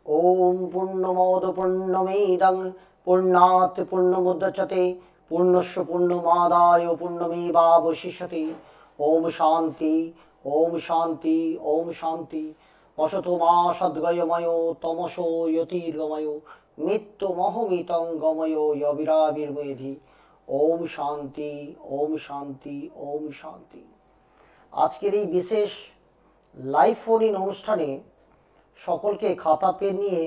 ओम पूर्णमोद पूर्णमेदं पूर्णात् पूर्णमुदच्यते पूर्णस्य पूर्णमादाय पूर्णमेवावशिष्यते। ओम शांति ओम शांति ओम शांति। असतो मा सद्गयमयो तमसो यतिर्गमयो मृत्युमहमितं गमयो यविराविर्मेधि। ओम शांति ओम शांति ओम शांति। আজকের এই বিশেষ লাইভ ফোন ইন অনুষ্ঠানে সকলকে খাতা পেন নিয়ে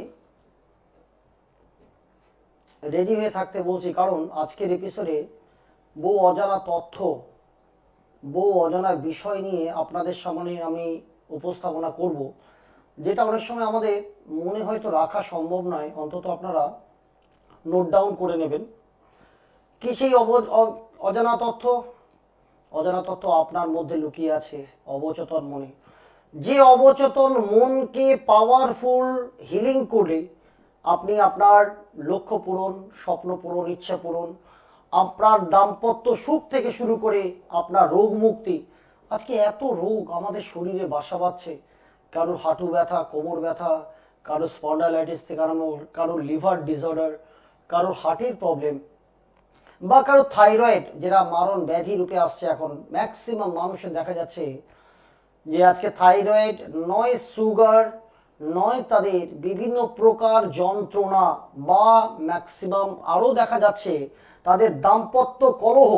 রেডি হয়ে থাকতে বলছি, কারণ আজকের এপিসোডে বহু অজানা তথ্য, বহু অজানা বিষয় নিয়ে আপনাদের সামনে আমি উপস্থাপনা করব, যেটা অনেক সময় আমাদের মনে হয়তো রাখা সম্ভব নয়। অন্তত আপনারা নোট ডাউন করে নেবেন। কি সেই অজানা তথ্য? অজানা তথ্য আপনার মধ্যে লুকিয়ে আছে, অবচেতন মনে। যে অবচেতন মনকে পাওয়ারফুল হিলিং করে আপনি আপনার লক্ষ্য পূরণ, স্বপ্ন পূরণ, ইচ্ছা পূরণ, আপনার দাম্পত্য সুখ থেকে শুরু করে আপনার রোগ মুক্তি। আজকে এত রোগ আমাদের শরীরে বাসা বাঁধছে, কারোর হাঁটু ব্যথা, কোমর ব্যথা, কারোর স্পন্ডালাইটিস থেকে আরম্ভ, কারোর লিভার ডিসঅর্ডার, কারোর হার্টের প্রবলেম, বা কারো থাইরয়েড, যেটা মারণ ব্যাধি রূপে আসছে। এখন ম্যাক্সিমাম মানুষের দেখা যাচ্ছে যে আজকে থাইরয়েড নয়, সুগার নয়, তাদের বিভিন্ন প্রকার যন্ত্রণা, বা ম্যাক্সিমাম আরও দেখা যাচ্ছে তাদের দাম্পত্য কলহ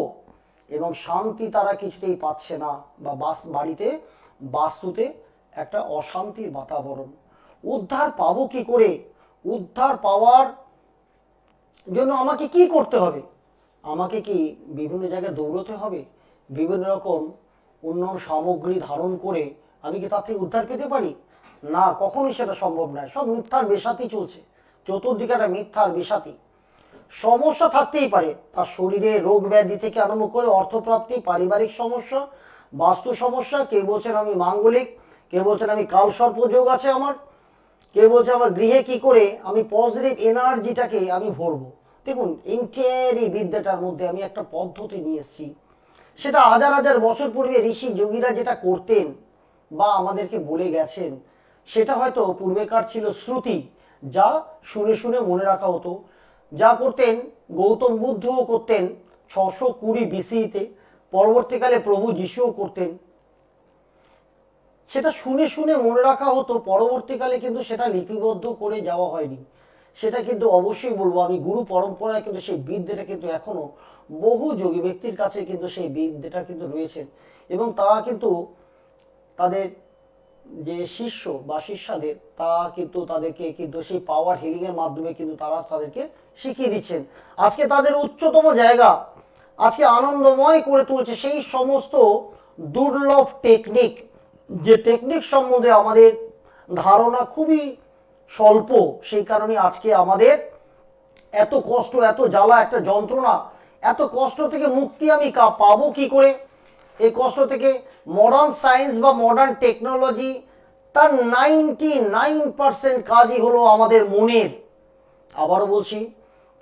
এবং শান্তি তারা কিছুতেই পাচ্ছে না, বা বাড়িতে বাস্তুতে একটা অশান্তির বাতাবরণ। উদ্ধার পাবো কি করে? উদ্ধার পাওয়ার জন্য আমাকে কি করতে হবে? আমাকে কি বিভিন্ন জায়গায় দৌড়তে হবে? বিভিন্ন রকম উন্নয়ন সামগ্রী ধারণ করে আমি কি তার থেকে উদ্ধার পেতে পারি? না, কখনোই সেটা সম্ভব নয়। সব মিথ্যার বেসাতি চলছে, চতুর্দিকে একটা মিথ্যার বেসাতি। সমস্যা থাকতেই পারে, তার শরীরে রোগ ব্যাধি থেকে আরম্ভ করে অর্থপ্রাপ্তি, পারিবারিক সমস্যা, বাস্তু সমস্যা। কেউ বলছেন আমি মাঙ্গলিক, কেউ বলছেন আমি কালসর্প যোগ আছে আমার, কেউ বলছে আমার গৃহে কি করে আমি পজিটিভ এনার্জিটাকে আমি ভরবো। দেখুন, ইনকোয়ারি বিদ্যাটার মধ্যে আমি একটা পদ্ধতি নিয়ে এসেছি, সেটা হাজার হাজার বছর পূর্বে ঋষি যোগীরা যেটা করতেন বা আমাদেরকে বলে গেছেন, সেটা হয়তো পূর্বেকার ছিল শ্রুতি, যা শুনে শুনে মনে রাখা হতো। যা করতেন গৌতম বুদ্ধও করতেন 620 বিসিতে, পরবর্তীকালে প্রভু যিশুও করতেন। সেটা শুনে শুনে মনে রাখা হতো, পরবর্তীকালে কিন্তু সেটা লিপিবদ্ধ করে যাওয়া হয়নি। সেটা কিন্তু অবশ্যই বলবো, আমি গুরু পরম্পরায় কিন্তু সেই বিদ্যাটা কিন্তু এখনো বহু যোগী ব্যক্তির কাছে কিন্তু সেই বিদ্যাটা কিন্তু রয়েছে, এবং তারা কিন্তু তাদের যে শিষ্য বা শিষ্যাদের, তা কিন্তু তাদেরকে কিন্তু সেই পাওয়ার হিলিং এর মাধ্যমে কিন্তু তারা তাদেরকে শিখিয়ে দিচ্ছেন। আজকে তাদের উচ্চতম জায়গা আজকে আনন্দময় করে তুলছে সেই সমস্ত দুর্লভ টেকনিক, যে টেকনিক সম্বন্ধে আমাদের ধারণা খুবই স্বল্প। সেই কারণে আজকে আমাদের এত কষ্ট, এত জ্বালা, একটা যন্ত্রণা, এত কষ্ট থেকে মুক্তি আমি পাবো কি করে? এই কষ্ট থেকে মডার্ন সায়েন্স বা মডার্ন টেকনোলজি, তার 99% কাজই হলো আমাদের মনের। আবারও বলছি,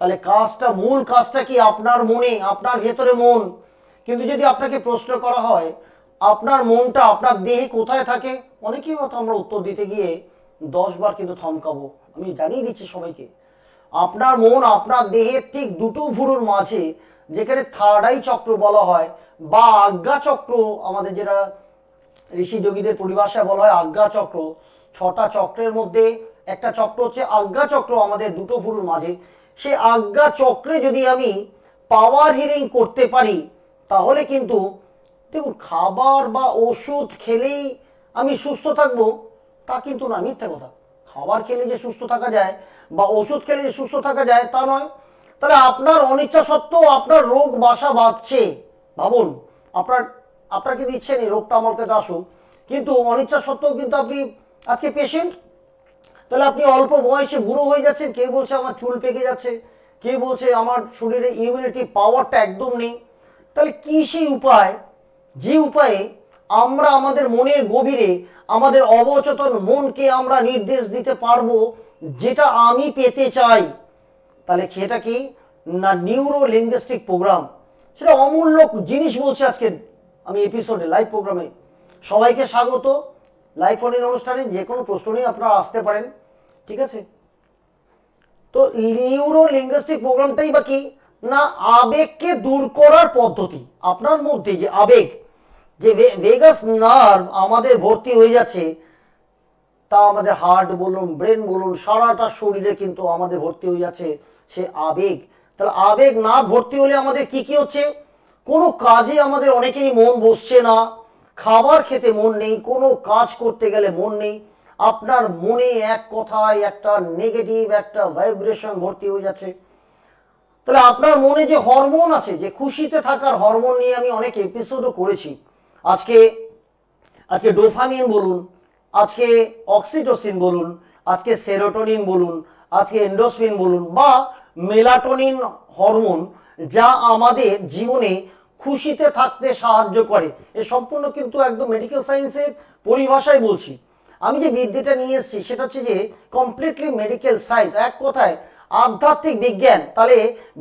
তাহলে কাজটা, মূল কাজটা কি? আপনার মনে, আপনার ভেতরে মন। কিন্তু যদি আপনাকে প্রশ্ন করা হয় আপনার মনটা আপনার দেহে কোথায় থাকে, অনেকেই হয়তো আমরা উত্তর দিতে গিয়ে 10 বার কিন্তু থমকাবো। আমি জানিয়ে দিচ্ছি সবাইকে, আপনার মন আপনার দেহের ঠিক দুটো ভুরুর মাঝে, যেখানে থার্ড আই চক্র বলা হয়, বা আজ্ঞা চক্র, আমাদের যেটা ঋষি যোগীদের পরিভাষায় বলা হয় আজ্ঞা চক্র। 6টা চক্রের মধ্যে একটা চক্র হচ্ছে আজ্ঞা চক্র, আমাদের দুটো ভুরুর মাঝে। সেই আজ্ঞা চক্রে যদি আমি পাওয়ার হিলিং করতে পারি, তাহলে কিন্তু দেখুন, খাবার বা ওষুধ খেলেই আমি সুস্থ থাকবো তা কিন্তু না, মিথ্যা কথা। খাবার খেলে যে সুস্থ থাকা যায় বা ওষুধ খেলে যে সুস্থ থাকা যায় তা নয়। তাহলে আপনার অনিচ্ছা সত্ত্বেও আপনার রোগ বাসা বাঁধছে। ভাবুন, আপনার কিন্তু ইচ্ছে নেই রোগটা আমার কাছে আসুক, কিন্তু অনিচ্ছা সত্ত্বেও কিন্তু আপনি আজকে পেশেন্ট। তাহলে আপনি অল্প বয়সে বুড়ো হয়ে যাচ্ছেন। কেউ বলছে আমার চুল পেকে যাচ্ছে, কেউ বলছে আমার শরীরে ইমিউনিটি পাওয়ারটা একদম নেই। তাহলে কি সেই উপায়, যে উপায়ে আমরা আমাদের মনের গভীরে আমাদের অবচেতন মনকে আমরা নির্দেশ দিতে পারবো যেটা আমি পেতে চাই? তাহলে সেটা কি না, নিউরো লিঙ্গুইস্টিক প্রোগ্রাম। সেটা অমূল্য জিনিস বলছে আজকে আমি এপিসোডে, লাইভ প্রোগ্রামে। সবাইকে স্বাগত লাইভ ফোন ইন অনুষ্ঠানে। যে কোনো প্রশ্ন নিয়ে আপনারা আসতে পারেন। ঠিক আছে? তো নিউরো লিঙ্গুইস্টিক প্রোগ্রামটাই বা কি না আবেগকে দূর করার পদ্ধতি। আপনার মধ্যে যে আবেগ, যে ভেগাস নার্ভ আমাদের ভর্তি হয়ে যাচ্ছে, তা আমাদের হার্ট বলুন, ব্রেন বলুন, সারাটা শরীরে কিন্তু আমাদের ভর্তি হয়ে যাচ্ছে সে আবেগ। তাহলে আবেগ না ভর্তি হলে আমাদের কি কি হচ্ছে, কোনো কাজে আমাদের অনেকেরই মন বসছে না, খাবার খেতে মন নেই, কোনো কাজ করতে গেলে মন নেই, আপনার মনে এক কথায় একটা নেগেটিভ একটা ভাইব্রেশন ভর্তি হয়ে যাচ্ছে। তাহলে আপনার মনে যে হরমোন আছে, যে খুশিতে থাকার হরমোন নিয়ে আমি অনেক এপিসোডও করেছি। আজকে আজকে ডোপামিন বলুন, আজকে অক্সিটোসিন বলুন, আজকে সেরোটোনিন বলুন, আজকে এন্ডোরফিন বলুন বা মেলাটোনিন হরমোন, যা আমাদের জীবনে খুশিতে থাকতে সাহায্য করে। এ সম্পূর্ণ কিন্তু একদম মেডিকেল সায়েন্সের পরিভাষায় বলছি। আমি যে বিদ্যাটা নিয়ে এসেছি সেটা হচ্ছে যে কমপ্লিটলি মেডিকেল সায়েন্স, এক কথায় আধ্যাত্মিক বিজ্ঞান। তাহলে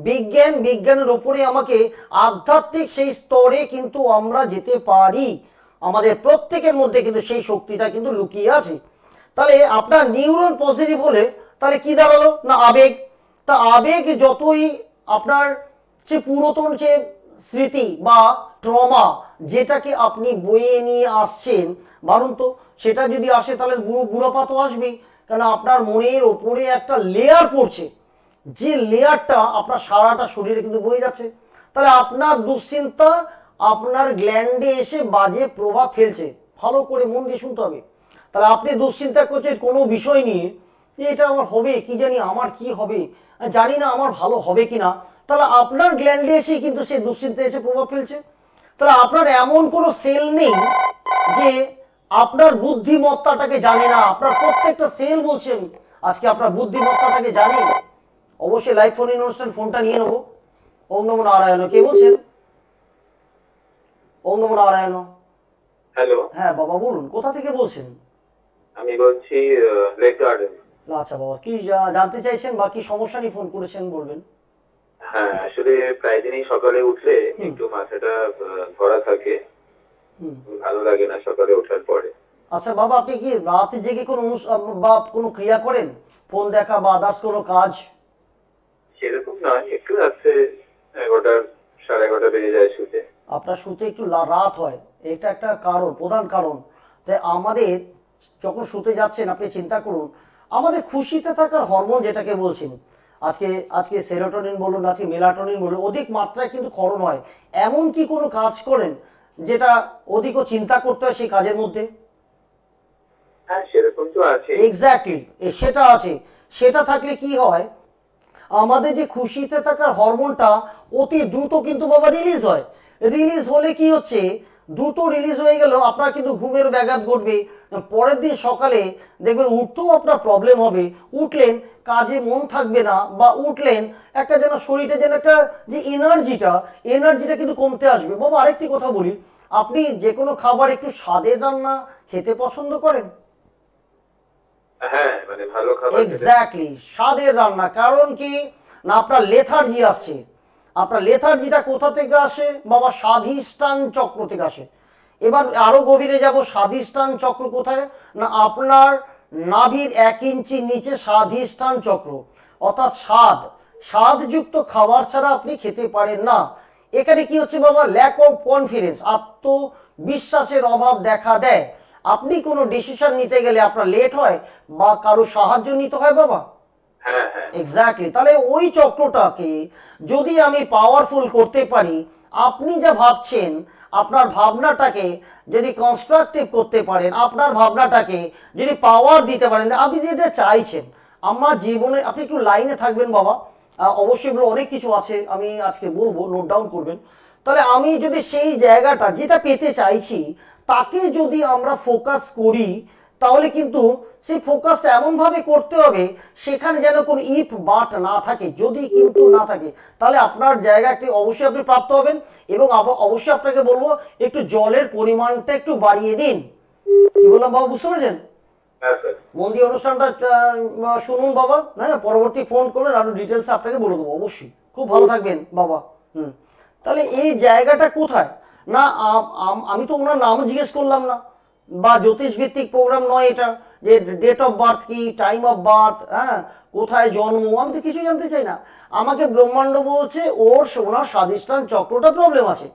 বিজ্ঞানের উপরে আমাকে আধ্যাত্মিক সেই স্তরে কিন্তু আমরা যেতে পারি। আমাদের প্রত্যেকের মধ্যে কিন্তু সেই শক্তিটা কিন্তু লুকিয়ে আছে। তাহলে আপনার নিউরন পজিটিভ হলে তাহলে কি দাঁড়ালো না আবেগ। তা আবেগ যতই আপনার যে পুরাতন যে স্মৃতি বা ট্রমা যেটাকে আপনি বয়ে নিয়ে আসছেন, বারণ তো সেটা যদি আসে তাহলে বুড়োপা তো আসবেই। কারণ আপনার মনের ওপরে একটা লেয়ার পড়ছে, যে লেয়ারটা আপনার সারাটা শরীরে কিন্তু বয়ে যাচ্ছে। তাহলে আপনার দুশ্চিন্তা আপনার গ্ল্যান্ডে এসে বাজে প্রভাব ফেলছে। ভালো করে মন দিয়ে শুনতে হবে। তাহলে আপনি দুশ্চিন্তা করছেন কোনো বিষয় নিয়ে, যে এটা আমার হবে কি জানি, আমার কি হবে জানি না, আমার ভালো হবে কি না, তাহলে আপনার গ্ল্যান্ডে এসে কিন্তু সেই দুশ্চিন্তা এসে প্রভাব ফেলছে। তাহলে আপনার এমন কোনো সেল নেই যে আপনার বুদ্ধিমত্তাটাকে জানে না। আপনার প্রত্যেকটা সেল বলছেন আজকে আপনার বুদ্ধিমত্তাটাকে জানে। অবশ্যই লাইভ ফোন অনুষ্ঠান, ফোনটা নিয়ে নেবো। ওম নমো নারায়ণ, কে বলছেন? ওম নমো নারায়ণ। হ্যালো, হ্যাঁ বাবা বলুন, কোথা থেকে বলছেন? আমি বলছি লেক গার্ডেন। আচ্ছা বাবা, কি জানতে চাইছেন বা কি সমস্যা নিয়ে ফোন করেছেন বলবেন। হ্যাঁ, আসলে প্রায় দিনই সকালে উঠলে একটু মাথাটা ধরা থাকে, ভালো লাগে না সকালে ওঠার পরে। আচ্ছা বাবা, আপনি কি রাতে জেগে কোনো বা কোনো ক্রিয়া করেন, ফোন দেখা বা আদার্স কোনো কাজ? সেরকম না, একটু রাত্রে 11টা 11:30 বেজে যায় শুতে। আপনার শুতে একটু রাত হয়, এটা একটা কারণ, প্রধান কারণ। তাই আমাদের যখন শুতে যাচ্ছেন আপনি চিন্তা করুন, আমাদের খুশিতে থাকার হরমোন যেটাকে বলছেন, আজকে আজকে সেরোটোনিন বলুন, আজকে মেলাটোনিন বলুন, অধিক মাত্রায় কিন্তু ক্ষরণ হয়। এমন কি কোনো কাজ করেন যেটা অধিকও চিন্তা করতে হয় সেই কাজের মধ্যে? হ্যাঁ, সেরকম তো আছে। এক্স্যাক্টলি, সেটা আছে। সেটা থাকলে কি হয়, আমাদের যে খুশিতে থাকার হরমোনটা অতি দ্রুত কিন্তু বাবা রিলিজ হয়। রিলিজ হলে কি হচ্ছে, দ্রুত রিলিজ হয়ে গেল আপনার কিন্তু ঘুমের ব্যাঘাত ঘটবে। পরের দিন সকালে দেখবেন উঠতেও আপনার প্রবলেম হবে। উঠলেন কাজে মন থাকবে না, বা উঠলেন একটা যেন শরীরে যেন একটা যে এনার্জিটা কিন্তু কমতে আসবে। বাবা আরেকটি কথা বলি, আপনি যে কোনো খাবার একটু স্বাদের রান্না খেতে পছন্দ করেন? হ্যাঁ, মানে ভালো খাবার খেতে। এক্স্যাক্টলি, স্বাদের রান্না। কারণ কি না আপনার লেথার্জি আসছে। আপনার লেথার্জিটা কোথা থেকে আসে বাবা? স্বাধিষ্ঠান চক্র থেকে আসে। এবার আরো গভীরে যাব, স্বাধিষ্ঠান চক্র কোথায় না আপনার নাভির 1 ইঞ্চি নিচে স্বাধিষ্ঠান চক্র। অর্থাৎ স্বাদযুক্ত খাবার ছাড়া আপনি খেতে পারেন না। এখানে কি হচ্ছে বাবা? ল্যাক অফ কনফিডেন্স, আত্মবিশ্বাসের অভাব দেখা দেয়। আপনি কোনো ডিসিশন নিতে গেলে আপনার লেট হয় বা কারো সাহায্য নিতে হয় বাবা। হ্যাঁ হ্যাঁ, এক্স্যাক্টলি। তাহলে ওই চক্রটাকে যদি আমি পাওয়ারফুল করতে পারি, আপনি যা ভাবছেন আপনার ভাবনাটাকে যদি কনস্ট্রাকটিভ করতে পারেন, আপনার ভাবনাটাকে যদি পাওয়ার দিতে পারেন, আপনি যেটা চাইছেন আমার জীবনে, আপনি একটু লাইনে থাকবেন বাবা। অবশ্যই এগুলো অনেক কিছু আছে আমি আজকে বলবো, নোট ডাউন করবেন। তাহলে আমি যদি সেই জায়গাটা যেটা পেতে চাইছি তাকে যদি আমরা ফোকাস করি, তাহলে কিন্তু সেই ফোকাসটা এমনভাবে করতে হবে সেখানে যেন কোনো ইফ বাট না থাকে। যদি কিন্তু না থাকে তাহলে আপনার জায়গাটি অবশ্যই আপনি প্রাপ্ত হবেন। এবং অবশ্যই আপনাকে বলবো একটু জলের পরিমাণটা একটু বাড়িয়ে দিন। কি বললাম বাবা, বুঝতে পেরেছেন? হ্যাঁ স্যার। মন দিয়ে অনুষ্ঠানটা শুনুন বাবা। হ্যাঁ, পরবর্তী ফোন করবেন, আরো ডিটেলস আপনাকে বলে দেবো অবশ্যই। খুব ভালো থাকবেন বাবা। তাহলে এই জায়গাটা কোথায় না আমি তো ওনার নাম জিজ্ঞেস করলাম না, বা জ্যোতিষ ভিত্তিক প্রোগ্রাম নয় এটা, যে ডেট অফ বার্থ কি, টাইম অফ বার্থ, হ্যাঁ, কোথায় জন্ম, আমি তো কিছু জানতে চাই না। আমাকে ব্রহ্মাণ্ড বলছে ওনার স্বাধিষ্ঠান চক্রটা প্রবলেম আছে,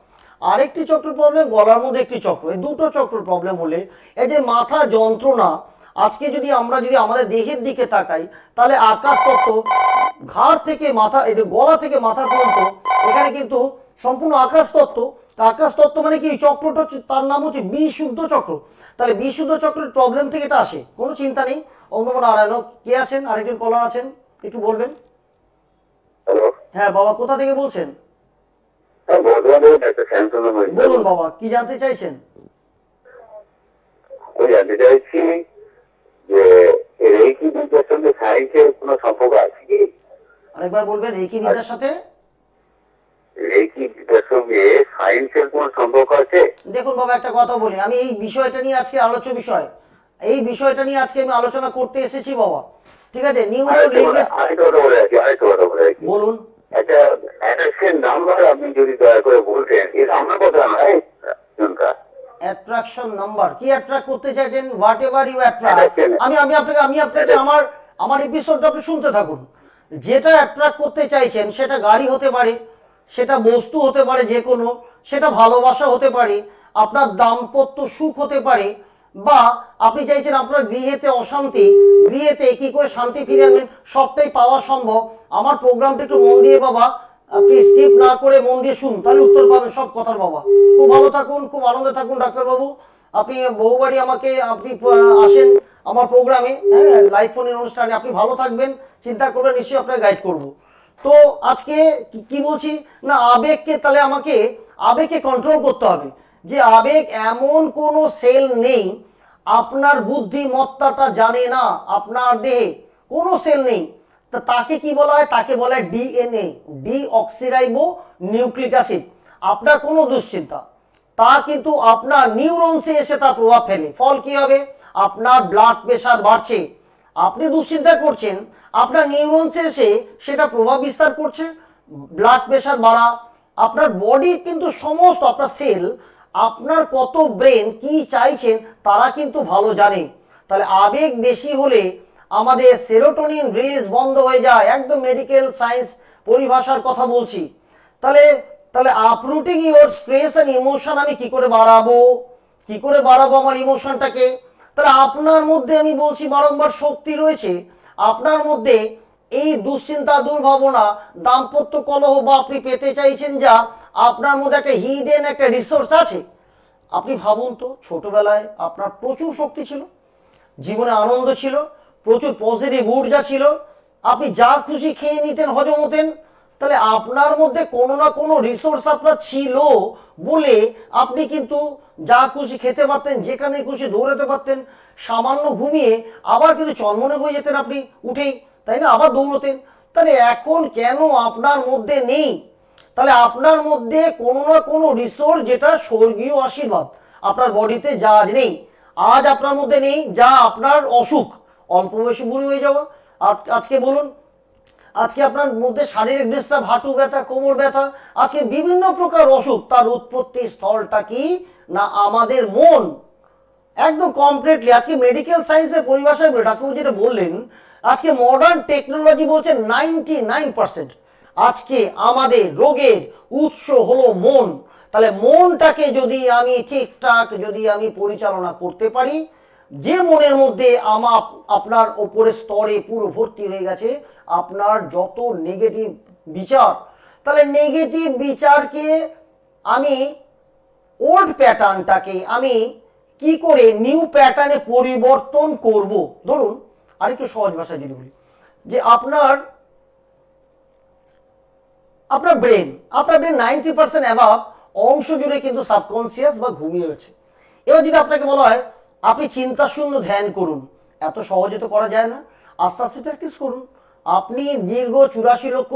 আরেকটি চক্র প্রবলেম, গলার মধ্যে একটি চক্র, এই দুটো চক্র প্রবলেম হলে এই যে মাথা যন্ত্রণা, আজকে যদি আমরা আমাদের দেহের দিকে তাকাই, তাহলে আকাশ তত্ত্ব ঘাড় থেকে মাথা, এই যে গলা থেকে মাথা পর্যন্ত, এখানে কিন্তু সম্পূর্ণ আকাশ তত্ত্ব। আকাশ তত্ত্ব মানে কি, চক্রটা তার নাম হচ্ছে বিশুদ্ধ চক্র। তাহলে বিশুদ্ধ চক্রের প্রবলেম থেকে এটা আসে, কোনো চিন্তা নেই। ওম নমো নারায়ণ। কে আছেন? আরেকজন কলার আছেন, একটু বলবেন। হ্যালো, হ্যাঁ বাবা, কোথা থেকে বলছেন? বর্ধমান থেকে ডাক্তার শান্তনু বলছি। বলুন বাবা, কি জানতে চাইছেন? আমি জানতে চাইছি যে রেকি বিদ্যার সঙ্গে সায়েন্সের কোনো সম্পর্ক আছে কি? আরেকবার বলবেন, এই কি বিদ্যার সাথে? রেকি বিদ্যার সঙ্গে সায়েন্সের কোনো সম্পর্ক আছে? দেখুন বাবা, একটা কথা বলি, আমি এই বিষয়টা নিয়ে আজকে আলোচ্য বিষয়, এই বিষয়টা নিয়ে আজকে আমি আলোচনা করতে এসেছি বাবা, ঠিক আছে? Neuro linguist. আরেকটা কথা বলে রাখি। বলুন। একটা অ্যাড্রেসের নাম্বার আপনি যদি দয়া করে বলতেন, এটা আমার কথা নয়। অ্যাট্রাকশন নাম্বার, কি অ্যাট্রাক্ট করতে চাইছেন? Whatever you attract. আমি আপনাকে আমার এপিসোডটা আপনি শুনতে থাকুন। যেটা অ্যাট্রাক্ট করতে চাইছেন, সেটা গাড়ি হতে পারে, সেটা বস্তু হতে পারে যে কোনো, সেটা ভালোবাসা হতে পারে, আপনার দাম্পত্য সুখ হতে পারে, বা আপনি চাইছেন আপনার গৃহেতে অশান্তি, গৃহেতে কি করে শান্তি ফিরে আনবেন, সবটাই পাওয়া সম্ভব। আমার প্রোগ্রামটা একটু মন দিয়ে বাবা, আপনি স্কিপ না করে মন দিয়ে শুনুন, তাহলে উত্তর পাবেন সব কথার বাবা। খুব ভালো থাকুন, খুব আনন্দে থাকুন ডাক্তারবাবু। আপনি বহুবারই আপনি আসেন আমার প্রোগ্রামে, হ্যাঁ, লাইভ ফোনের অনুষ্ঠানে। আপনি ভালো থাকবেন, চিন্তা করবেন, নিশ্চয়ই আপনাকে গাইড করব। তো আজকে কি বলছি না, আবেগকে, তাহলে আমাকে আবেগকে কন্ট্রোল করতে হবে। যে আবেগ এমন কোনো সেল নেই, আপনার বুদ্ধিমত্তাটা জানে না, আপনার দেহে কোনো সেল নেই। তা তাকে কি বলা হয়? তাকে বলা হয় ডিএনএ, ডিঅক্সিরাইবো নিউক্লিক অ্যাসিড। আপনার কোনো দুশ্চিন্তা, তা কিন্তু আপনার নিউরনসে এসে তা প্রভাব ফেলে। ফল কি হবে? আপনার ব্লাড প্রেশার বাড়ছে। আপনি দুশ্চিন্তা করছেন, আপনার নিউরনসে এসে সেটা প্রভাব বিস্তার করছে, ব্লাড প্রেশার বাড়া। আপনার বডি কিন্তু সমস্ত আপনার সেল, আপনার কত ব্রেন কি চাইছেন তারা কিন্তু ভালো জানে। তাহলে আবেগ বেশি হলে আমাদের সেরোটোনিন রিলিজ বন্ধ হয়ে যায়, একদম মেডিকেল সায়েন্স পরিভাষার কথা বলছি। তাহলে তাহলে আপরুটিং ইওর স্ট্রেস এন্ড ইমোশন আমি কি করে বাড়াবো? কি করে বাড়াবো আমার ইমোশনটাকে? তাহলে আপনার মধ্যে আমি বলছি বারংবার শক্তি রয়েছে। আপনার মধ্যে এই দুশ্চিন্তা, দুর্ভাবনা, দাম্পত্য কলহ, বা আপনি পেতে চাইছেন যা, আপনার মধ্যে একটা হিডেন একটা রিসোর্স আছে। আপনি ভাবুন তো, ছোটবেলায় আপনার প্রচুর শক্তি ছিল, জীবনে আনন্দ ছিল, প্রচুর পজিটিভ ঊর্জা ছিল, আপনি যা খুশি খেয়ে নিতেন, হজম হতেন। তাহলে আপনার মধ্যে কোনো না কোনো রিসোর্স আপনার ছিল বলে আপনি কিন্তু যা খুশি খেতে পারতেন, যেখানে খুশি দৌড়াতে পারতেন, সামান্য ঘুমিয়ে আবার কিন্তু চনমনে হয়ে যেতেন আপনি উঠেই, তাই না? আবার দৌড়তেন। তাহলে এখন কেন আপনার মধ্যে নেই? তাহলে আপনার মধ্যে কোনো না কোনো রিসোর্স, যেটা স্বর্গীয় আশীর্বাদ, আপনার বডিতে যা আজ নেই, আজ আপনার মধ্যে নেই, যা আপনার অসুখ, অল্প বয়সে বুড়ি হয়ে যাওয়া। আজকে বলুন, আজকে আপনার মধ্যে শারীরিক ডিস্টার্ব, হাঁটু ব্যথা, কোমর ব্যথা, আজকে বিভিন্ন প্রকার অসুখ, তার উৎপত্তি স্থলটা কি না আমাদের মন। একদম কমপ্লিটলি আজকে মেডিকেল সায়েন্সের পরিভাষায় ডাক্তার যেটা বললেন, আজকে মডার্ন টেকনোলজি বলছে 99% আজকে আমাদের রোগের উৎস হলো মন। তাহলে মনটাকে যদি আমি ঠিকঠাক পরিচালনা করতে পারি, যে মনের মধ্যে আপনার ওপরের স্তরে পুরো ভর্তি হয়ে গেছে আপনার যত নেগেটিভ বিচার, তাহলে নেগেটিভ বিচারকে আমি, ওল্ড প্যাটার্নটাকে আমি কি করে নিউ প্যাটার্নে পরিবর্তন করব। ধরুন আরেকটু সহজ ভাষায় যদি বলি, যে আপনার ব্রেন 90% অ্যাভাব অংশ জুড়ে কিন্তু সাবকনসিয়াস বা ঘুমিয়ে রয়েছে। এবার যদি আপনাকে বলা হয় আপনি চিন্তা শূন্য ধ্যান করুন, এত সহজে তো করা যায় না, আস্তে আস্তে প্র্যাকটিস করুন। আপনি দীর্ঘ 84 লক্ষ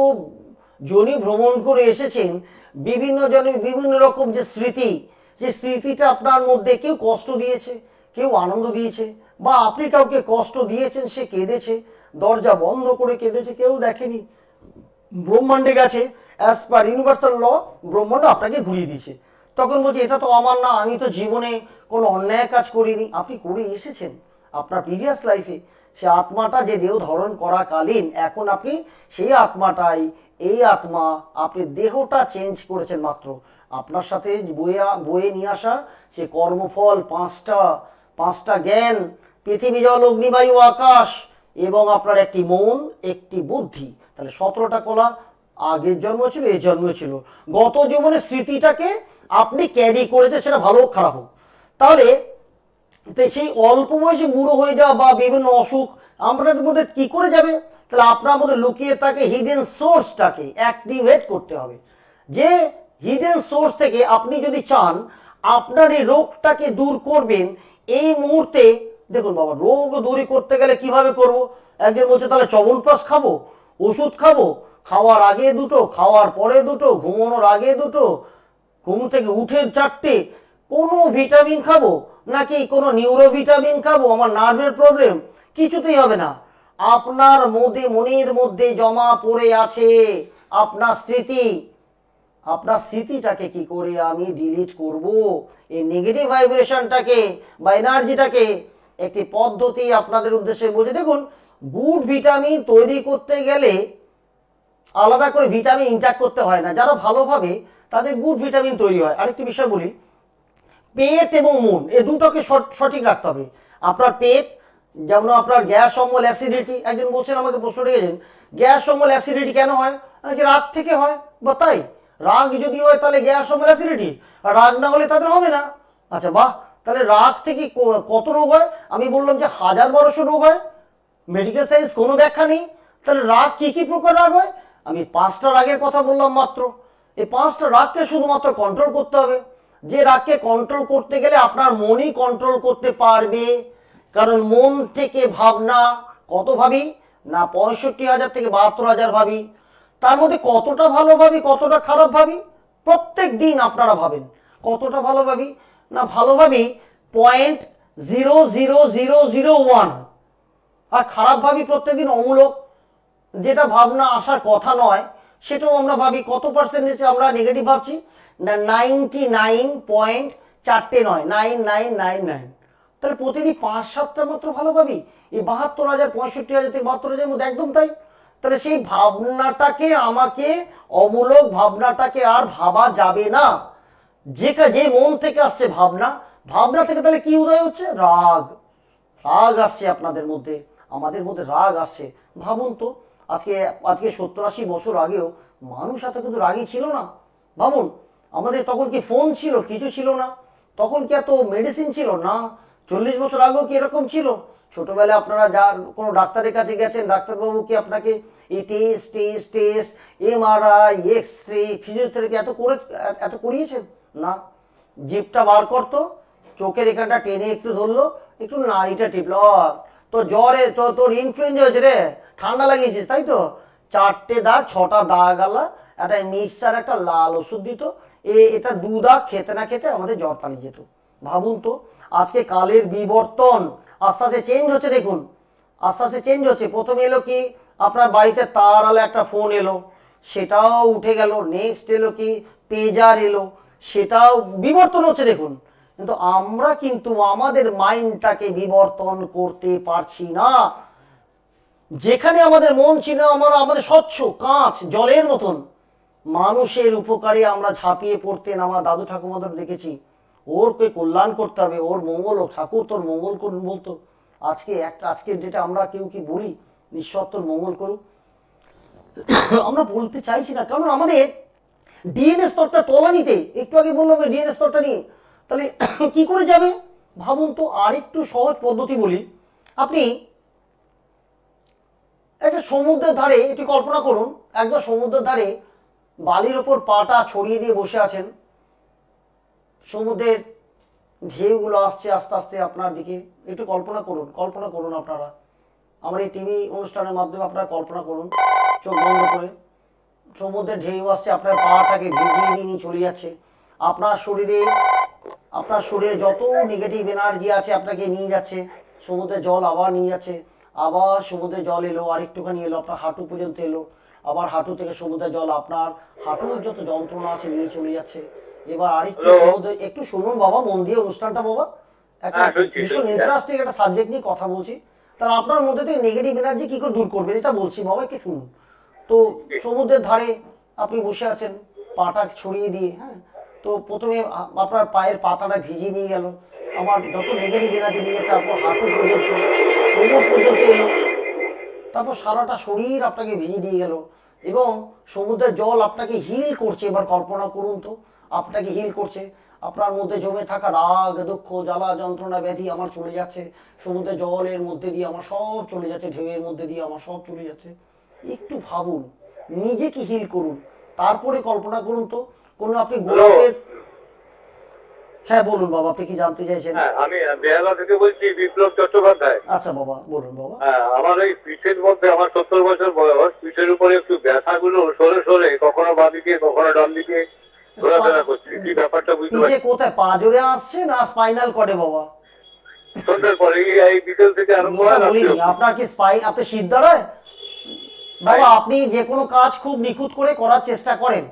জনি ভ্রমণ করে এসেছেন, বিভিন্ন জনে বিভিন্ন রকম যে স্মৃতি, যে স্মৃতিটা আপনার মধ্যে, কেউ কষ্ট দিয়েছে, কেউ আনন্দ দিয়েছে, বা আপনি কাউকে কষ্ট দিয়েছেন, সে কেঁদেছে, দরজা বন্ধ করে কেঁদেছে, কেউ দেখেনি, ব্রহ্মাণ্ডে গেছে, অ্যাজ পার ইউনিভার্সাল ল ব্রহ্মাণ্ড আপনাকে ঘুরিয়ে দিয়েছে। তো তখন বলছি এটা তো আমার না, আমি তো জীবনে কোনো অন্যায় কাজ করিনি। আপনি করে এসেছেন আপনার প্রিভিয়াস লাইফে, সে আত্মাটা যে দেহ ধারণ করাকালীন এখন আপনি সেই আত্মাটাই, এই আত্মা আপনি দেহটা চেঞ্জ করেছেন মাত্র। আপনার সাথে বয়ে নিয়ে আসা সে কর্মফল পাঁচটা জ্ঞান, পৃথিবী জল অগ্নি বায়ু আকাশ, এবং আপনার একটি মন, একটি বুদ্ধি, তাহলে 17টা কলা আগের জন্ম ছিল, এই জন্ম ছিল। গত জীবনের স্মৃতিটাকে আপনি ক্যারি করেছে, সেটা ভালো হোক খারাপ হোক। তাহলে সেই অল্প বয়সে বুড়ো হয়ে যাওয়া বা বিভিন্ন অসুখ আমাদের মধ্যে কি করে যাবে? তাহলে আপনার মধ্যে লুকিয়ে থাকে হিডেন সোর্সটাকে অ্যাক্টিভেট করতে হবে। যে হিডেন সোর্স থেকে আপনি যদি চান আপনার এই রোগটাকে দূর করবেন এই মুহূর্তে, দেখুন বাবা, রোগ দূর করতে গেলে কিভাবে করব? একজন বলছে তাহলে চ্যবনপ্রাশ খাবো, ওষুধ খাবো, খাওয়ার আগে দুটো, খাওয়ার পরে দুটো, ঘুমানোর আগে দুটো, ঘুম থেকে উঠে 4টে, কোনো ভিটামিন খাবো নাকি কোনো নিউরো ভিটামিন খাবো, আমার নার্ভের প্রবলেম? কিছুতেই হবে না। আপনার মধ্যে, মনের মধ্যে জমা পড়ে আছে আপনার স্মৃতি। আপনার স্মৃতিটাকে কি করে আমি ডিলিট করব? এই নেগেটিভ ভাইব্রেশনটাকে বা এনার্জিটাকে একটি পদ্ধতি আপনাদের উদ্দেশ্যে বলছি। দেখুন, গুড ভিটামিন তৈরি করতে গেলে আলাদা করে ভিটামিন ইনটেক করতে হয় না। যারা ভালোভাবে তাদের গুড ভিটামিন তৈরি হয়। আরেকটি বিষয় বলি, পেট এবং মন এই দুটোকে সঠিক রাখতে হবে। আপনার পেট, যেমন আপনার গ্যাস অম্বল অ্যাসিডিটি, একজন বলছেন আমাকে প্রশ্ন রেখেছেন গ্যাস অম্বল অ্যাসিডিটি কেন হয়? যে রাগ থেকে হয়। বা তাই রাগ যদি হয় তাহলে গ্যাস অম্বল অ্যাসিডিটি, আর রাগ না হলে তাদের হবে না। আচ্ছা বাহ, তাহলে রাগ থেকে কত রোগ হয়? আমি বললাম যে 1000-1200 রোগ হয়। মেডিকেল সায়েন্স কোনো ব্যাখ্যা নেই। তাহলে রাগ কি কি প্রকার রাগ হয়? আমি 5টা রাগের কথা বললাম মাত্র। এই 5টা রাগকে শুধুমাত্র কন্ট্রোল করতে হবে। যে রাগকে কন্ট্রোল করতে গেলে আপনার মনই কন্ট্রোল করতে পারবে। কারণ মন থেকে ভাবনা, কত ভাবি না 65,000 থেকে 72,000 ভাবি। তার মধ্যে কতটা ভালো ভাবি, কতটা খারাপ ভাবি? প্রত্যেক দিন আপনারা ভাবেন কতটা ভালো ভাবি না ভালো ভাবি 0.00001। আর খারাপ ভাবি প্রত্যেকদিন অমূলক, যেটা ভাবনা আসার কথা নয় সেটাও আমরা ভাবি। কত পার্সেন্টেজ আমরা নেগেটিভ ভাবছি না 99.4 9999। তাহলে প্রতিদিন 5-7টা মাত্র ভালো ভাবি। এই 72,000, 65,000 থেকে 72,000 মধ্যে একদম তাই। তাহলে সেই ভাবনাটাকে, আমাকে অমূলক ভাবনাটাকে আর ভাবা যাবে না। যে মন থেকে আসছে ভাবনা থেকে তাহলে কি উদয় হচ্ছে? রাগ আসছে আপনাদের মধ্যে, আমাদের মধ্যে রাগ আসছে। ভাবুন তো, আজকে 70-80 বছর আগেও মানুষ এত কিন্তু রাগী ছিল না। ভাবুন, আমাদের তখন কি ফোন ছিল? কিছু ছিল না। তখন কি এত মেডিসিন ছিল না? 40 বছর আগেও কি এরকম ছিল? ছোটবেলায় আপনারা কোনো ডাক্তারের কাছে গেছেন, ডাক্তারবাবু কি আপনাকে এই টেস্ট MRI, এক্স-রে, ফিজিওথেরাপি এত করিয়েছেন না? জিভটা বার করতো, চোখের এখানটা টেনে একটু ধরলো, একটু নাড়িটা টিপলো, তো জ্বরে তোর ইনফ্লুয়েঞ্জা হয়েছে রে, ঠান্ডা লাগিয়েছিস তাই তো, 4টে দাগ 6টা দাগ আলা, একটা মিক্সচার, একটা লাল ওষুধ দিত। এটা 2 দাগ খেতে না খেতে আমাদের জ্বর পালিয়ে যেত। ভাবুন তো, আজকে কালের বিবর্তন আস্তে আস্তে চেঞ্জ হচ্ছে। দেখুন আস্তে আস্তে চেঞ্জ হচ্ছে। প্রথমে এলো কি, আপনার বাড়িতে তার আলা একটা ফোন এলো, সেটাও উঠে গেল। নেক্সট এলো কি, পেজার এলো, সেটাও বিবর্তন হচ্ছে। দেখুন, কিন্তু আমরা কিন্তু আমাদের মাইন্ডটাকে বিবর্তন করতে পারছি না। যেখানে আমাদের মন ছিল আমাদের স্বচ্ছ কাঁচ জলের মতন, মানুষের উপকারে আমরা ঝাঁপিয়ে পড়তেন। আমার দাদু ঠাকুমাদের দেখেছি, ওর কল্যাণ করতে হবে, ওর মঙ্গল হোক, ঠাকুর তোর মঙ্গল করুন বলতো। আজকের ডেটে আমরা কেউ কি বলি ঈশ্বর তোর মঙ্গল করুক? আমরা বলতে চাইছি না, কারণ আমাদের ডিএনএ স্তরটা তলানিতে। একটু আগে বললাম ডিএনএ স্তরটা নিয়ে, তাহলে কি করে যাবে? ভাবুন তো। আরেকটু সহজ পদ্ধতি বলি, আপনি একটা সমুদ্রের ধারে একটু কল্পনা করুন, একদম সমুদ্রের ধারে বালির ওপর পাটা ছড়িয়ে দিয়ে বসে আছেন। সমুদ্রের ঢেউগুলো আসছে আস্তে আস্তে আপনার দিকে। একটু কল্পনা করুন আপনারা। আমার এই টিভি অনুষ্ঠানের মাধ্যমে আপনারা কল্পনা করুন, চোখ বন্ধ করে সমুদ্রের ঢেউ আসছে, আপনার পাটাকে ভিজিয়ে নিয়ে চলে যাচ্ছে। আপনার শরীরে যত নেগেটিভ এনার্জি আছে আপনাকে নিয়ে যাচ্ছে। সমুদ্রের জল আবার নিয়ে যাচ্ছে, আবার সমুদ্রের জল এলো, আরেকটুখানি এলো, আপনার হাঁটু পর্যন্ত এলো, আবার হাঁটু থেকে সমুদ্রের জল আপনার হাঁটুর যত যন্ত্রণা আছে নিয়ে চলে যাচ্ছে। এবার আরেকটু Hello? সমুদ্র একটু শুনুন বাবা, মন দিয়ে অনুষ্ঠানটা বাবা, একটা হ্যাঁ, শুনছি, ভীষণ শুনছি। ইন্টারেস্টিং একটা সাবজেক্ট নিয়ে কথা বলছি। তাহলে আপনার মধ্যে থেকে নেগেটিভ এনার্জি কি করে দূর করবেন এটা বলছি বাবা, একটু শুনুন। তো সমুদ্রের ধারে আপনি বসে আছেন পাটা ছড়িয়ে দিয়ে, হ্যাঁ। তো প্রথমে আপনার পায়ের পাতাটা ভিজিয়ে নিয়ে গেল, আমার যত নেগেটিভ এনার্জি নিয়ে যাচ্ছে তারপর হাঁটু পর্যন্ত, কোমর পর্যন্ত এলো, তারপর সারাটা শরীর আপনাকে ভিজিয়ে দিয়ে গেল এবং সমুদ্রের জল আপনাকে হিল করছে। এবার কল্পনা করুন তো, আপনাকে হিল করছে, আপনার মধ্যে জমে থাকা রাগ দুঃখ জ্বালা যন্ত্রণা ব্যাধি আমার চলে যাচ্ছে, সমুদ্রের জলের মধ্যে দিয়ে আমার সব চলে যাচ্ছে, ঢেউয়ের মধ্যে দিয়ে আমার সব চলে যাচ্ছে। একটু ভাবুন, নিজেকে হিল করুন, তারপরে কল্পনা করুন তো কোনো আপনি গোলাপের। হ্যাঁ বলুন বাবা, আপনি কি জানতে চাইছেন? হ্যাঁ, আমি বেহালা থেকে বলছি, বিপ্লব চট্টোপাধ্যায়। আচ্ছা বাবা বলুন বাবা। হ্যাঁ, আমার এই পিঠের মধ্যে, আমার 70 বছর বয়স, পিঠের উপরে একটু ব্যথাগুলো সরে সরে কখনো বাঁ দিকে কখনো ডান দিকে ঘোরাফেরা করছে। কি ব্যাপারটা বুঝতে পিঠে পারছি। কোথায়, পা জোরে আসছে না স্পাইনাল কর্ডে বাবা? সন্ধ্যার পরে এই বিকেল থেকে আরম্ভ ওটা হয় বলিনি, রাত্রি আপনার কি স্পাইন, আপনি শীত দাঁড়ায় বাবা? আপনি যে কোনো কাজ খুব নিখুঁত করে করার চেষ্টা করেন,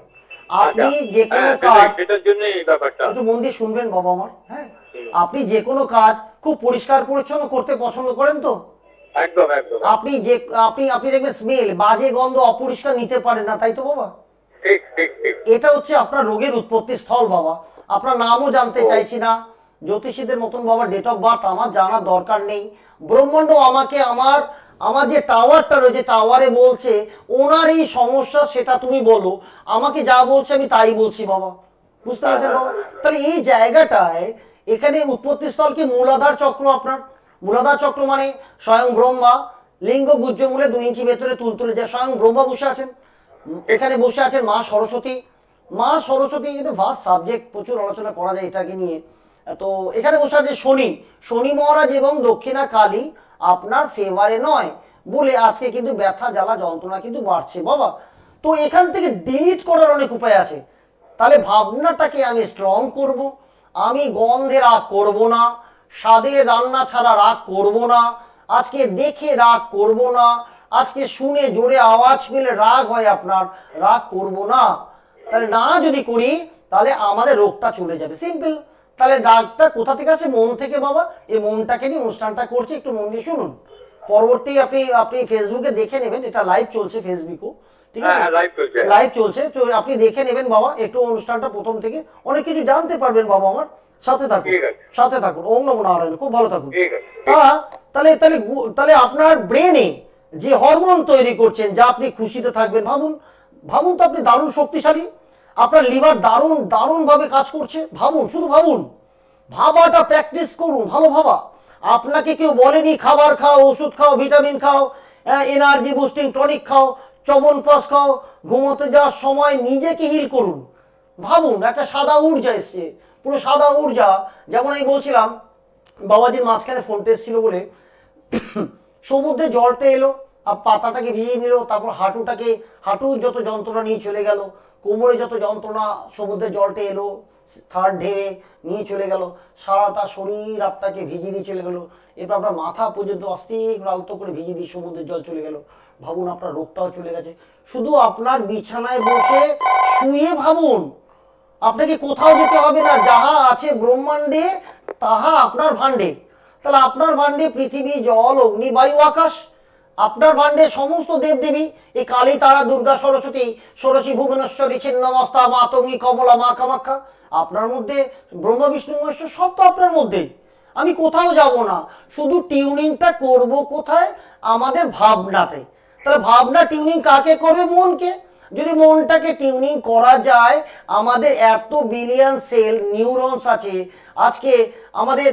আপনি যে কোনো কাজ, সেটার জন্য এই ব্যাপারটা। একটু মন দিয়ে শুনবেন বাবা আমার, হ্যাঁ। আপনি যে কোনো কাজ খুব পরিষ্কার পরিচ্ছন্ন করতে পছন্দ করেন তো? একদম একদম। আপনি যে আপনি দেখবেন স্মেল, বাজে গন্ধ অপরিষ্কার নিতে পারেন না, তাই তো বাবা? ঠিক ঠিক ঠিক। এটা হচ্ছে আপনার রোগের উৎপত্তি স্থল বাবা। আপনার নামও জানতে চাইছি না, জ্যোতিষীদের মতন বাবা ডেট অফ বার্থ আমার জানার দরকার নেই। ব্রহ্মাণ্ড আমাকে আমার আমার যে টাওয়ারটা রয়েছে টাওয়ারে বলছে ওনার এই সমস্যা, সেটা তুমি বলো, আমাকে যা বলছে আমি তাই বলছি বাবা। বুঝতে পারছেন বাবা? তাহলে এই জায়গাটায় এখানে উৎপত্তি স্থল কি মূলাধার চক্র আপনার। মূলাধার চক্র মানে স্বয়ং ব্রহ্মা, লিঙ্গ গুজ্জ মূলে 2 ইঞ্চি ভেতরে তুলতুলে যে স্বয়ং ব্রহ্মা বসে আছেন, এখানে বসে আছেন মা সরস্বতী। মা সরস্বতী কিন্তু ভাস্ট সাবজেক্ট, প্রচুর আলোচনা করা যায় এটাকে নিয়ে। তো এখানে বসে আছে শনি, শনি মহারাজ এবং দক্ষিণা কালী আপনার ফেভারে নয় বলে আজকে কিন্তু ব্যথা জ্বালা যন্ত্রণা কিন্তু বাড়ছে বাবা। তো এখান থেকে ডিলিট করার অনেক উপায় আছে। তাহলে ভাবনাটাকে আমি স্ট্রং করব, আমি গন্ধে রাগ করব না, স্বাদের রান্না ছাড়া রাগ করব না, আজকে দেখে রাগ করব না, আজকে শুনে জোরে আওয়াজ পেলে রাগ হয় আপনার, রাগ করব না। তাহলে না যদি করি তাহলে আমাদের রোগটা চলে যাবে, সিম্পল। তাহলে রাগটা কোথা থেকে আসে? মন থেকে বাবা। এই মনটাকে নিয়ে অনুষ্ঠানটা করছি, একটু মন দিয়ে শুনুন। পরবর্তী আপনি আপনি ফেসবুকে দেখে নেবেন, এটা লাইভ চলছে ফেসবুকও, ঠিক আছে? হ্যাঁ, live চলছে। লাইভ চলছে, তো আপনি দেখে নেবেন বাবা, একটু অনুষ্ঠানটা প্রথম থেকে অনেক কিছু জানতে পারবেন বাবা আমার। সাথে থাকুন, ঠিক আছে। সাথে থাকুন। ওম নমো নারায়ণ, খুব ভালো থাকুন। ঠিক আছে। তাহলে তাহলে তাহলে আপনার ব্রেনে যে হরমোন তৈরি করছেন যা আপনি খুশিতে থাকবেন, ভাবুন, ভাবুন তো আপনি দারুণ শক্তিশালী, আপনার লিভার দারুণ দারুণ ভাবে কাজ করছে, ভাবুন, শুধু ভাবুন, ভাবাটা প্র্যাকটিস করুন, ভালো ভাবা। আপনাকে কেউ বলেনি খাবার খাও, ওষুধ খাও, ভিটামিন খাও, এনার্জি বুস্টিং টনিক খাও, চবনপ্রাশ খাও, ঘুমোতে যাওয়ার সময় নিজেকে হিল করুন। ভাবুন একটা সাদা ঊর্জা এসছে, পুরো সাদা ঊর্জা। যেমন আমি বলছিলাম বাবাজির মাঝখানে ফোনটা এসেছিল বলে সমুদ্রে জলটা এলো আর পাতাটাকে ভিজিয়ে নিল, তারপর হাঁটুর যত যন্ত্রণা নিয়ে চলে গেল, কোমরে যত যন্ত্রণা সমুদ্রের জলটা এলো, থার্ড ঢেউয়ে নিয়ে চলে গেল, সারাটা শরীর আপনাকে ভিজিয়ে দিয়ে চলে গেল। এরপর আপনার মাথা পর্যন্ত আস্তে করে আলতো করে ভিজিয়ে দিয়ে সমুদ্রের জল চলে গেল। ভাবুন আপনার রোগটাও চলে গেছে। শুধু আপনার বিছানায় বসে শুয়ে ভাবুন, আপনাকে কোথাও যেতে হবে না, যাহা আছে ব্রহ্মাণ্ডে তাহা আপনার ভাণ্ডে। তাহলে আপনার ভাণ্ডে পৃথিবী জল অগ্নি বায়ু আকাশ, আপনার ভাণ্ডে সমস্ত দেবদেবী, এই কালী তারা দুর্গা সরস্বতী, ষোড়শী ভুবনেশ্বরী ছিন্নমস্তা মাতঙ্গী কমলা মা কামাখ্যা, আপনার মধ্যে ব্রহ্মা বিষ্ণু মহেশ্বর, সব তো আপনার মধ্যে। আমি কোথাও যাব না, শুধু টিউনিংটা করব কোথায়? আমাদের ভাবনাতে। তাহলে ভাবনা টিউনিং কাকে করবে? মনকে। যদি মনটাকে টিউনিং করা যায়, আমাদের এত বিলিয়ন সেল নিউরনস আছে, আজকে আমাদের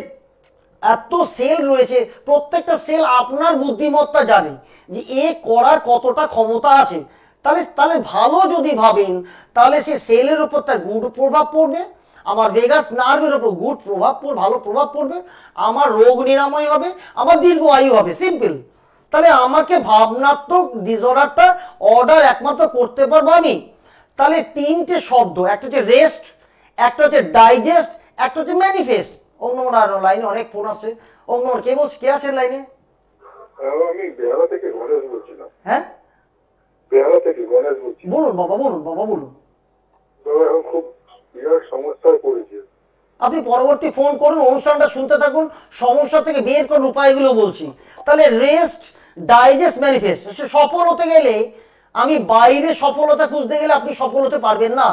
এত সেল রয়েছে, প্রত্যেকটা সেল আপনার বুদ্ধিমত্তা জানে যে এ করার কতটা ক্ষমতা আছে। তাহলে তাহলে ভালো যদি ভাবেন তাহলে সে সেলের উপর তার গুড প্রভাব পড়বে, আমার ভেগাস নার্ভের উপর গুড প্রভাব ভালো প্রভাব পড়বে, আমার রোগ নিরাময় হবে, আমার দীর্ঘ আয়ু হবে, সিম্পল। তাহলে আমাকে ভাবনাত্মক ডিসঅর্ডারটা অর্ডার একমাত্র করতে পারবো আমি। তাহলে 3টে শব্দ, একটা হচ্ছে রেস্ট, একটা হচ্ছে ডাইজেস্ট, একটা হচ্ছে ম্যানিফেস্ট। অন্যরা লাইনে অনেক ফোন আসছে। অন্য কে বলছে, কে আছেন লাইনে? আমি বেহালা থেকে গণেশ বলছিলাম। হ্যাঁ বেহালা থেকে গণেশ বলছি। বলুন বাবা, বলুন বাবা, বলুন। তো এখন খুব বিরাট সমস্যায় পড়েছে। আপনি পরবর্তী ফোন করুন, অনুষ্ঠানটা শুনতে থাকুন, সমস্যা থেকে বের করার উপায়গুলো বলছি। তাহলে রেস্ট, ডাইজেস্ট, ম্যানিফেস্ট, সফল হতে গেলে আমি বাইরে সফলতা খুঁজতে গেলে আপনি সফল হতে পারবেন না।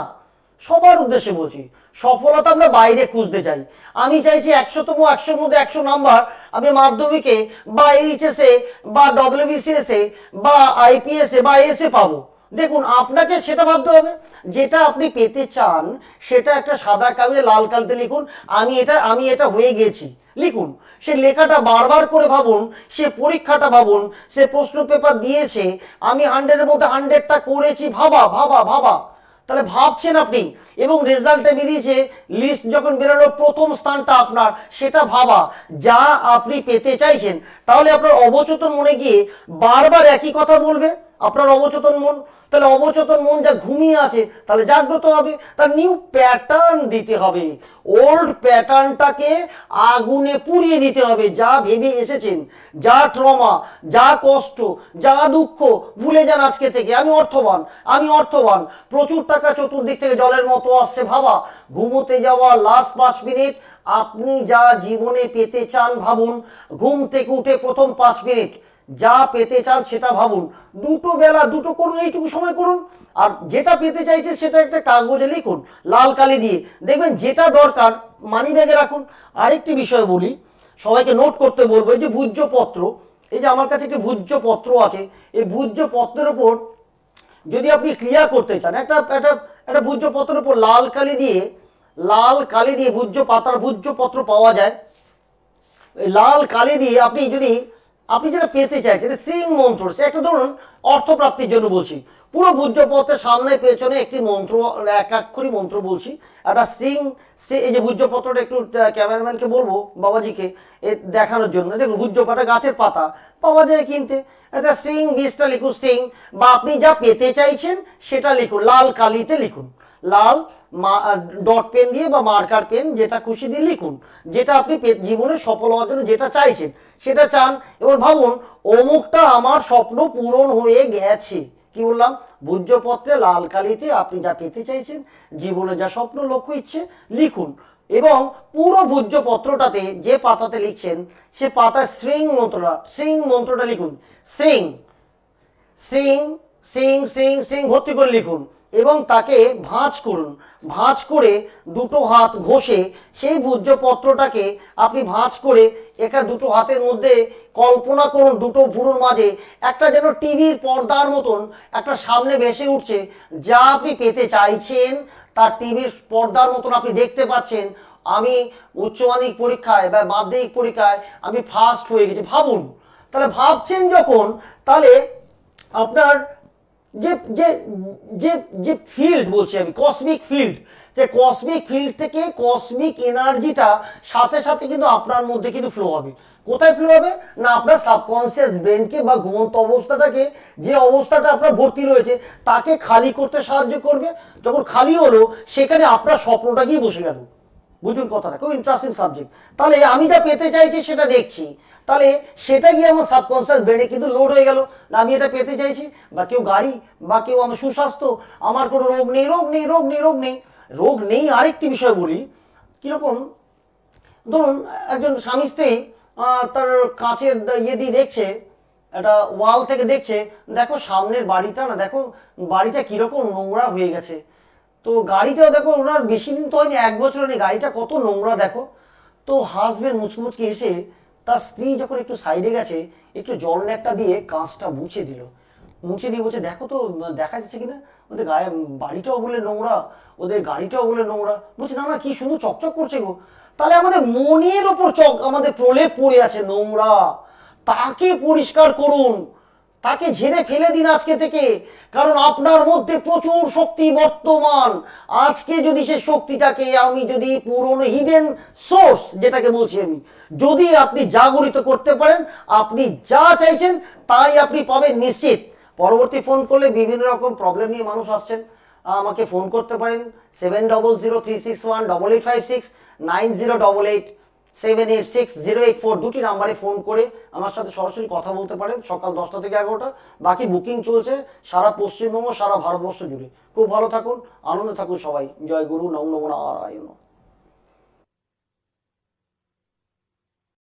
সবার উদ্দেশ্যে বলছি, সফলতা আমরা বাইরে খুঁজতে চাই। আমি চাইছি 100-100-র মধ্যে 100 নাম্বার আমি মাধ্যমিকে বা এইচএসে বা ডব্লিউবিসিএসে বা আইপিএসে বা এসে পাবো। দেখুন, আপনাকে সেটা ভাবতে হবে। যেটা আপনি পেতে চান সেটা একটা সাদা কাগজে লাল কালিতে লিখুন, আমি এটা হয়ে গেছি লিখুন। সে লেখাটা বারবার করে ভাবুন, সে পরীক্ষাটা ভাবুন, সে প্রশ্ন পেপার দিয়েছে, আমি 100-এর মধ্যে 100টা করেছি, ভাবা ভাবা ভাবা। তাহলে ভাবছেন আপনি, এবং রেজাল্টে বেরিয়েছে, লিস্ট যখন বেরোলো প্রথম স্থানটা আপনার, সেটা ভাবা যা আপনি পেতে চাইছেন। তাহলে আপনার অবচেতন মনে গিয়ে বারবার একই কথা বলবে আপনার অবচেতন মন। তাহলে অবচেতন মন যা ঘুমিয়ে আছে তাহলে জাগ্রত হবে, তার নিউ প্যাটার্ন দিতে হবে। ওল্ড প্যাটার্নটাকে আগুনে পুড়িয়ে দিতে হবে। যা ভেবে এসেছেন, যা ট্রমা, যা কষ্ট, যা দুঃখ ভুলে যান আজকে থেকে। আমি অর্থবান, প্রচুর টাকা চতুর্দিক থেকে জলের মতো আসছে, ভাবা। ঘুমোতে যাওয়া লাস্ট 5 মিনিট আপনি যা জীবনে পেতে চান ভাবুন। ঘুম থেকে উঠে প্রথম 5 মিনিট যা পেতে চান সেটা ভাবুন। দুটো করুন, এইটুকু সময় করুন। আর যেটা পেতে চাইছে সেটা একটা কাগজে লিখুন লাল কালি দিয়ে, দেখবেন যেটা দরকার মানি ব্যাগে রাখুন। আরেকটি বিষয় বলি, সবাইকে নোট করতে বলবো, এই যে ভূজ্যপত্র, এই যে আমার কাছে একটি ভূজ্যপত্র আছে, এই ভূজ্যপত্রের উপর যদি আপনি ক্রিয়া করতে চান, একটা ভূজ্যপত্রের উপর লাল কালি দিয়ে ভূজ্য পাতার ভূজ্যপত্র পাওয়া যায়। এই লাল কালি দিয়ে আপনি যেটা পেতে চাইছেন, শ্রীং মন্ত্র, সে একটা ধরুন অর্থপ্রাপ্তির জন্য বলছি, পুরো ভূজ্যপত্রের সামনে পেছনে একটি মন্ত্র, একাক্ষরী মন্ত্র বলছি, একটা শ্রীং। এই যে ভূজ্যপত্রটা একটু ক্যামেরাম্যানকে বলবো বাবাজিকে দেখানোর জন্য। দেখুন, ভূজ্যপাতা গাছের পাতা পাওয়া যায় কিনতে। একটা স্ট্রিং, বীজটা লিখুন স্ট্রিং, বা আপনি যা পেতে চাইছেন সেটা লিখুন, লাল কালিতে লিখুন, লাল ডট পেন দিয়ে বা মার্কার পেন যেটা খুশি দিয়ে লিখুন, যেটা আপনি জীবনে সফল হওয়ার জন্য যেটা চাইছেন সেটা চান। এবার ভাবুন, অমুকটা আমার স্বপ্ন পূরণ হয়ে গেছে। কি বললাম? ভূজ্যপত্রে লাল কালিতে আপনি যা পেতে চাইছেন, জীবনে যা স্বপ্ন, লক্ষ্য, ইচ্ছে লিখুন। এবং পুরো ভূজ্যপত্রটাতে যে পাতাতে লিখছেন সে পাতায় শ্রিং মন্ত্রটা লিখুন। শ্রিং শ্রিং শ্রিং শ্রিং শ্রিং ভর্তি করে লিখুন, এবং তাকে ভাঁজ করে দুটো হাত ঘষে সেই ভূজ্যপত্রটাকে আপনি ভাঁজ করে দুটো হাতের মধ্যে কল্পনা করুন, দুটো ভুরুর মাঝে একটা যেন টিভির পর্দার মতন একটা সামনে ভেসে উঠছে। যা আপনি পেতে চাইছেন তার টিভির পর্দার মতন আপনি দেখতে পাচ্ছেন। আমি উচ্চ মাধ্যমিক পরীক্ষায় বা মাধ্যমিক পরীক্ষায় আমি ফার্স্ট হয়ে গেছি, ভাবুন। তাহলে ভাবছেন যখন, তাহলে আপনার যে যে যে যে ফিল্ড বলছি আমি, কসমিক ফিল্ড, যে কসমিক ফিল্ড থেকে কসমিক এনার্জিটা সাথে সাথে কিন্তু আপনার মধ্যে কিন্তু ফ্লো হবে। কোথায় ফ্লো হবে না, আপনার সাবকনসিয়াস ব্রেনকে বা ঘুমন্ত অবস্থাটাকে, যে অবস্থাটা আপনার ভর্তি রয়েছে তাকে খালি করতে সাহায্য করবে। যখন খালি হলো সেখানে আপনার স্বপ্নটা গিয়ে বসে গেল। বুঝুন কথাটা, খুব ইন্টারেস্টিং সাবজেক্ট। তাহলে আমি যা পেতে চাইছি সেটা দেখছি, তাহলে সেটা গিয়ে আমার সাবকনসিয়াস ব্রেনে কিন্তু লোড হয়ে গেল। আমি এটা পেতে চাইছি, বা কেউ গাড়ি, বা কেউ আমার সুস্বাস্থ্য, আমার কোনো রোগ নেই। আরেকটি বিষয় বলি, কিরকম, ধরুন একজন স্বামী স্ত্রী তার কাঁচের ইয়ে দিয়ে দেখছে, একটা ওয়াল থেকে দেখছে, দেখো সামনের বাড়িটা না, দেখো বাড়িটা কিরকম নোংরা হয়ে গেছে। তো গাড়িটাও দেখো, ওনার বেশি দিন তো হয়নি, 1 বছর নেই, গাড়িটা কত নোংরা দেখো। তো হাজবেন্ড মুচকি এসে তার স্ত্রী যখন একটু সাইডে গেছে, একটু জল ন্যাকটা দিয়ে কাঁচটা মুছে দিয়ে বলছে, দেখো তো দেখা যাচ্ছে কিনা, ওদের বাড়িটাও বলে নোংরা, ওদের গাড়িটাও বলে নোংরা। বলছে, না কি সুন্দর চকচক করছে গো। তাহলে আমাদের মনের ওপর আমাদের প্রলেপ পড়ে আছে নোংরা, তাকে পরিষ্কার করুন, তাকে ঝেড়ে ফেলে দিন আজকে থেকে। কারণ আপনার মধ্যে প্রচুর শক্তি বর্তমান। আজকে যদি সে শক্তিটাকে আমি যদি পুরনো হিডেন সোর্স যেটাকে বলছি আমি, যদি আপনি জাগরিত করতে পারেন, আপনি যা চাইছেন তাই আপনি পাবেন নিশ্চিত। পরবর্তী ফোন করলে বিভিন্ন রকম প্রবলেম নিয়ে মানুষ আসছেন, আমাকে ফোন করতে পারেন 7003618856, 9088 786084 দুটি নাম্বারে ফোন করে আমার সাথে সরাসরি কথা বলতে পারেন সকাল 10টা থেকে 11টা। বাকি বুকিং চলছে সারা পশ্চিমবঙ্গ, সারা ভারতবর্ষ জুড়ে। খুব ভালো থাকুন, আনন্দে থাকুন সবাই। জয় গুরু, নম নম নারায়ণ।